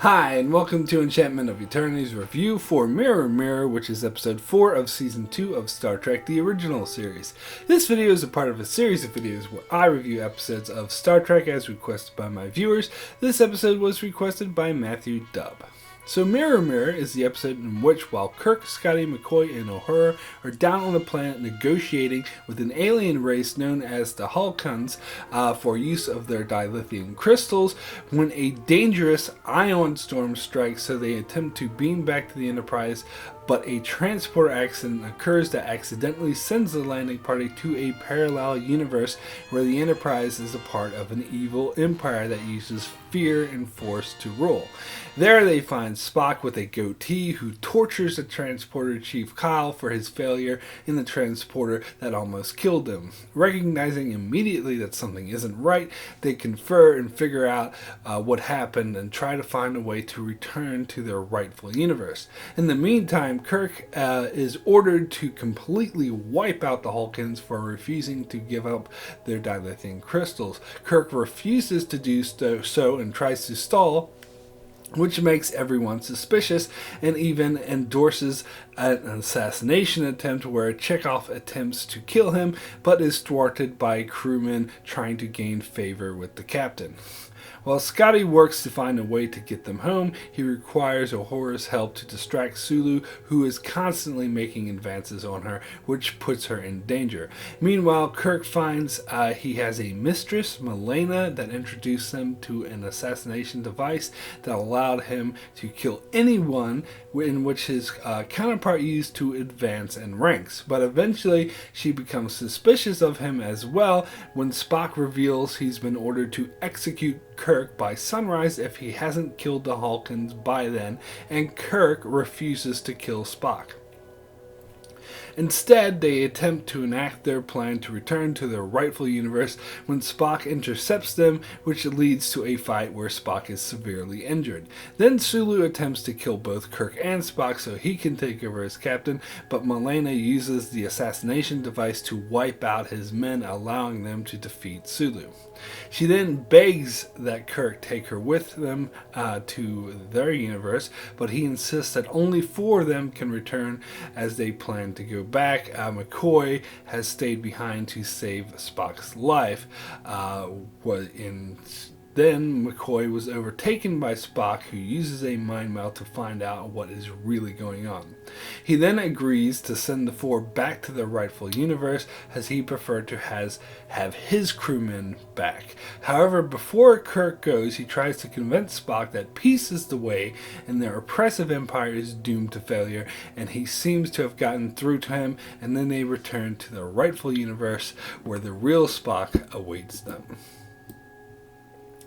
Hi, and welcome to Enchantment of Eternity's review for Mirror Mirror, which is episode 4 of season 2 of Star Trek The Original Series. This video is a part of a series of videos where I review episodes of Star Trek as requested by my viewers. This episode was requested by Matthew Dubb. So Mirror Mirror is the episode in which, while Kirk, Scotty, McCoy, and Uhura are down on the planet negotiating with an alien race known as the Hulkans for use of their dilithium crystals, when a dangerous ion storm strikes, so they attempt to beam back to the Enterprise, but a transporter accident occurs that accidentally sends the landing party to a parallel universe where the Enterprise is a part of an evil empire that uses fear and force to rule. There they find Spock with a goatee who tortures the transporter Chief Kyle for his failure in the transporter that almost killed him. Recognizing immediately that something isn't right, they confer and figure out what happened and try to find a way to return to their rightful universe. In the meantime, Kirk is ordered to completely wipe out the Hulkans for refusing to give up their dilithium crystals. Kirk refuses to do so and tries to stall, which makes everyone suspicious and even endorses an assassination attempt where Chekhov attempts to kill him but is thwarted by crewmen trying to gain favor with the captain. While Scotty works to find a way to get them home, he requires Uhura's help to distract Sulu, who is constantly making advances on her, which puts her in danger. Meanwhile, Kirk finds he has a mistress, Milena, that introduced him to an assassination device that allowed him to kill anyone in which his counterpart used to advance in ranks. But eventually, she becomes suspicious of him as well when Spock reveals he's been ordered to execute Kirk by sunrise if he hasn't killed the Hulkans by then, and Kirk refuses to kill Spock. Instead, they attempt to enact their plan to return to their rightful universe when Spock intercepts them, which leads to a fight where Spock is severely injured. Then Sulu attempts to kill both Kirk and Spock so he can take over as captain, but Milena uses the assassination device to wipe out his men, allowing them to defeat Sulu. She then begs that Kirk take her with them to their universe, but he insists that only 4 of them can return as they plan to go back. McCoy has stayed behind to save Spock's life. Then McCoy was overtaken by Spock, who uses a mind meld to find out what is really going on. He then agrees to send the 4 back to their rightful universe, as he preferred to have his crewmen back. However, before Kirk goes, he tries to convince Spock that peace is the way and their oppressive empire is doomed to failure, and he seems to have gotten through to him, and then they return to their rightful universe where the real Spock awaits them.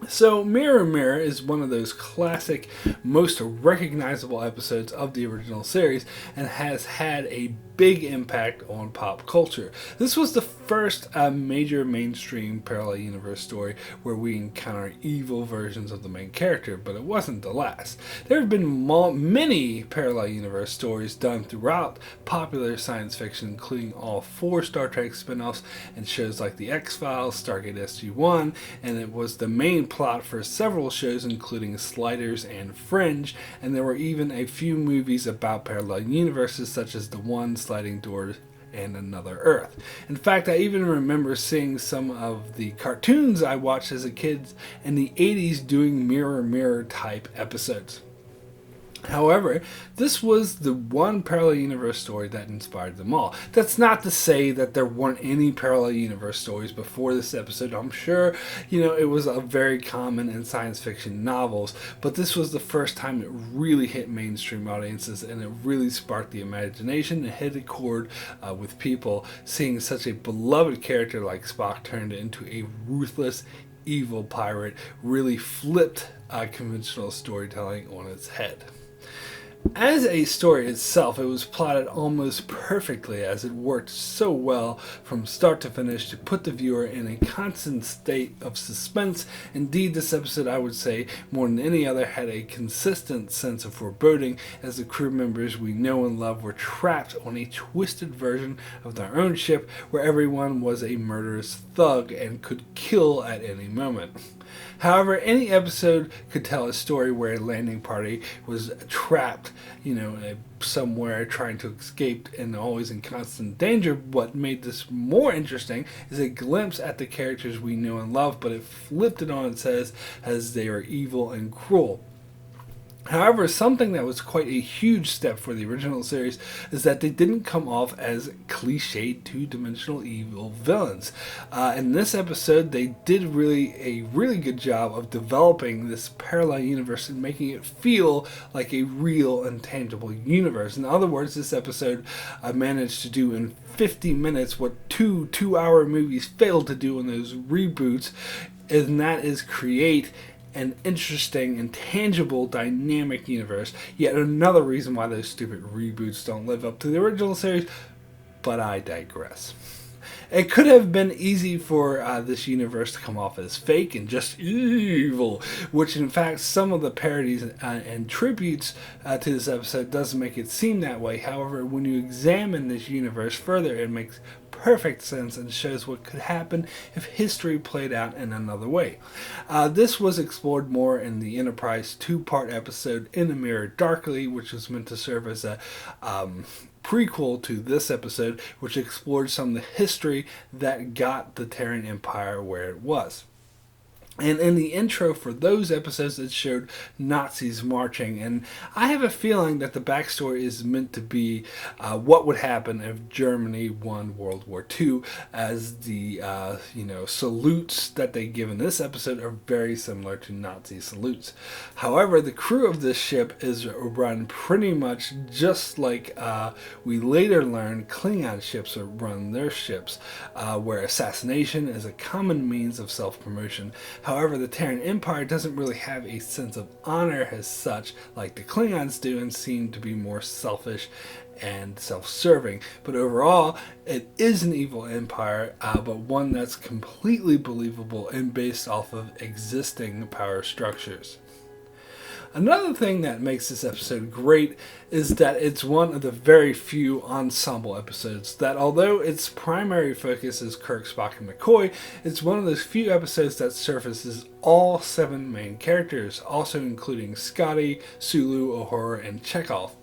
So, Mirror Mirror is one of those classic, most recognizable episodes of the original series and has had a big impact on pop culture. This was the first major mainstream parallel universe story where we encounter evil versions of the main character, but it wasn't the last. There have been many parallel universe stories done throughout popular science fiction, including all 4 Star Trek spin-offs and shows like The X-Files, Stargate SG-1, and it was the main plot for several shows including Sliders and Fringe, and there were even a few movies about parallel universes such as The One, Sliding Doors, and Another Earth. In fact, I even remember seeing some of the cartoons I watched as a kid in the 80s doing Mirror Mirror type episodes. However, this was the one parallel universe story that inspired them all. That's not to say that there weren't any parallel universe stories before this episode. I'm sure, it was very common in science fiction novels, but this was the first time it really hit mainstream audiences, and it really sparked the imagination and hit a chord with people, seeing such a beloved character like Spock turned into a ruthless, evil pirate really flipped conventional storytelling on its head. As a story itself, it was plotted almost perfectly, as it worked so well from start to finish to put the viewer in a constant state of suspense. Indeed, this episode, I would say, more than any other, had a consistent sense of foreboding, as the crew members we know and love were trapped on a twisted version of their own ship where everyone was a murderous thug and could kill at any moment. However, any episode could tell a story where a landing party was trapped, somewhere trying to escape and always in constant danger. What made this more interesting is a glimpse at the characters we know and love, but it flipped it on its head as they are evil and cruel. However, something that was quite a huge step for the original series is that they didn't come off as cliched two-dimensional evil villains. In this episode, they did a really good job of developing this parallel universe and making it feel like a real and tangible universe. In other words, this episode managed to do in 50 minutes what two 2-hour movies failed to do in those reboots, and that is create an interesting and tangible dynamic universe. Yet another reason why those stupid reboots don't live up to the original series, but I digress. It could have been easy for this universe to come off as fake and just evil, which in fact some of the parodies and tributes to this episode does make it seem that way. However, when you examine this universe further, it makes perfect sense and shows what could happen if history played out in another way. This was explored more in the Enterprise 2-part episode In the Mirror Darkly, which was meant to serve as a prequel to this episode, which explored some of the history that got the Terran Empire where it was. And in the intro for those episodes, it showed Nazis marching. And I have a feeling that the backstory is meant to be what would happen if Germany won World War II, as the, salutes that they give in this episode are very similar to Nazi salutes. However, the crew of this ship is run pretty much just like we later learned Klingon ships run their ships, where assassination is a common means of self-promotion. However, the Terran Empire doesn't really have a sense of honor as such like the Klingons do, and seem to be more selfish and self-serving. But overall, it is an evil empire, but one that's completely believable and based off of existing power structures. Another thing that makes this episode great is that it's one of the very few ensemble episodes that, although its primary focus is Kirk, Spock, and McCoy, it's one of those few episodes that surfaces all 7 main characters, also including Scotty, Sulu, Uhura, and Chekhov.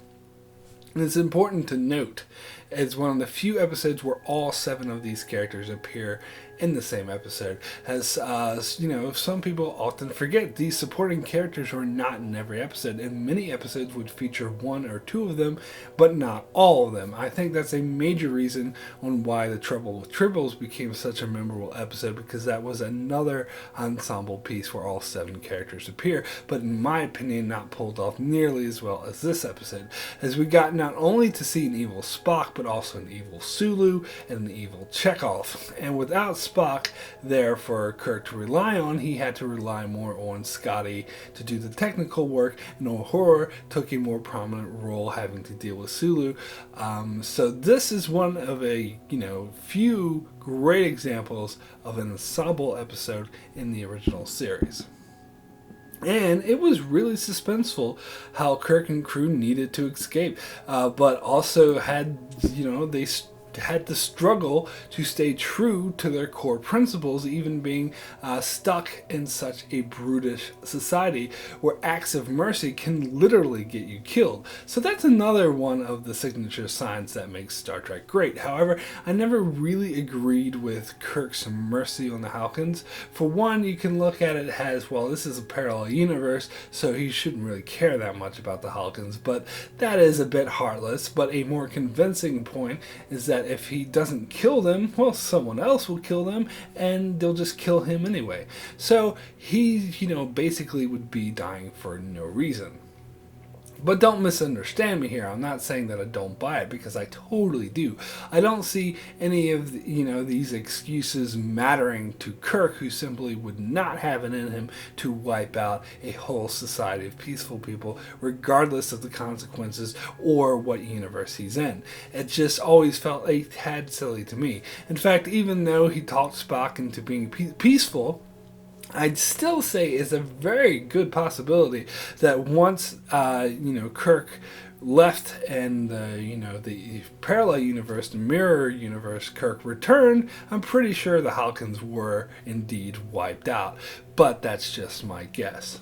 And it's important to note, it's one of the few episodes where all 7 of these characters appear in the same episode. As some people often forget, these supporting characters were not in every episode, and many episodes would feature 1 or 2 of them, but not all of them. I think that's a major reason on why The Trouble with Tribbles became such a memorable episode, because that was another ensemble piece where all 7 characters appear, but in my opinion not pulled off nearly as well as this episode, as we got not only to see an evil Spock, but also an evil Sulu and an evil Chekhov. And without Spock there for Kirk to rely on, he had to rely more on Scotty to do the technical work, and Uhura took a more prominent role having to deal with Sulu. So this is one of a few great examples of an ensemble episode in the original series. And it was really suspenseful how Kirk and crew needed to escape, but also had, they had to struggle to stay true to their core principles, even being stuck in such a brutish society where acts of mercy can literally get you killed. So that's another one of the signature signs that makes Star Trek great. However, I never really agreed with Kirk's mercy on the Halkans. For one, you can look at it as, well, this is a parallel universe, so he shouldn't really care that much about the Halkans, but that is a bit heartless. But a more convincing point is that if he doesn't kill them, well, someone else will kill them, and they'll just kill him anyway. So he, basically would be dying for no reason. But don't misunderstand me here. I'm not saying that I don't buy it, because I totally do. I don't see any of these excuses mattering to Kirk, who simply would not have it in him to wipe out a whole society of peaceful people, regardless of the consequences or what universe he's in. It just always felt a tad silly to me. In fact, even though he talked Spock into being peaceful, I'd still say it's a very good possibility that once, Kirk left and, the parallel universe, the mirror universe, Kirk returned, I'm pretty sure the Halkans were indeed wiped out. but that's just my guess.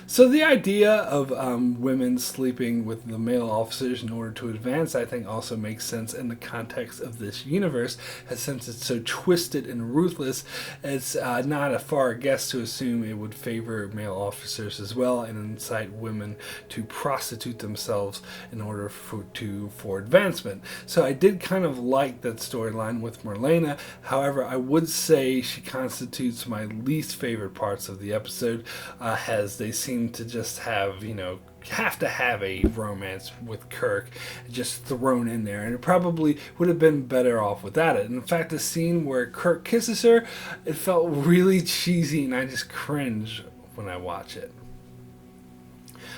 So the idea of women sleeping with the male officers in order to advance, I think, also makes sense in the context of this universe, as since it's so twisted and ruthless, it's not a far guess to assume it would favor male officers as well and incite women to prostitute themselves in order for advancement. So I did kind of like that storyline with Marlena. However, I would say she constitutes my least favorite parts of the episode, as they seem to just have to have a romance with Kirk just thrown in there, and it probably would have been better off without it. And in fact, the scene where Kirk kisses her, it felt really cheesy, and I just cringe when I watch it.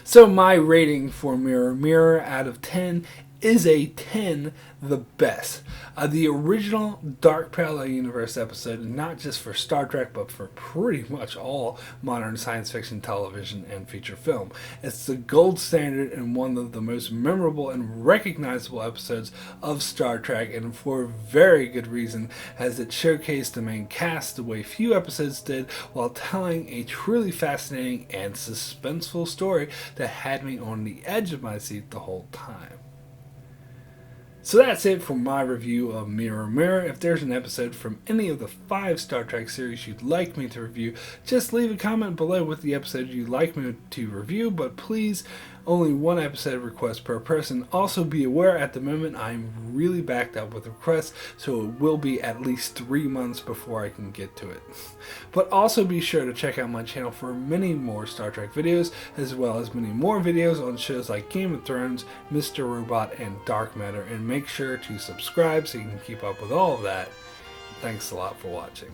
So my rating for Mirror Mirror out of 10 is a 10, the best. The original Dark Parallel Universe episode, not just for Star Trek, but for pretty much all modern science fiction television and feature film. It's the gold standard and one of the most memorable and recognizable episodes of Star Trek, and for very good reason, as it showcased the main cast the way few episodes did, while telling a truly fascinating and suspenseful story that had me on the edge of my seat the whole time. So that's it for my review of Mirror Mirror. If there's an episode from any of the 5 Star Trek series you'd like me to review, just leave a comment below with the episode you'd like me to review, but please, only 1 episode request per person. Also be aware, at the moment I'm really backed up with requests, so it will be at least 3 months before I can get to it. But also be sure to check out my channel for many more Star Trek videos, as well as many more videos on shows like Game of Thrones, Mr. Robot, and Dark Matter, and make sure to subscribe so you can keep up with all of that. Thanks a lot for watching.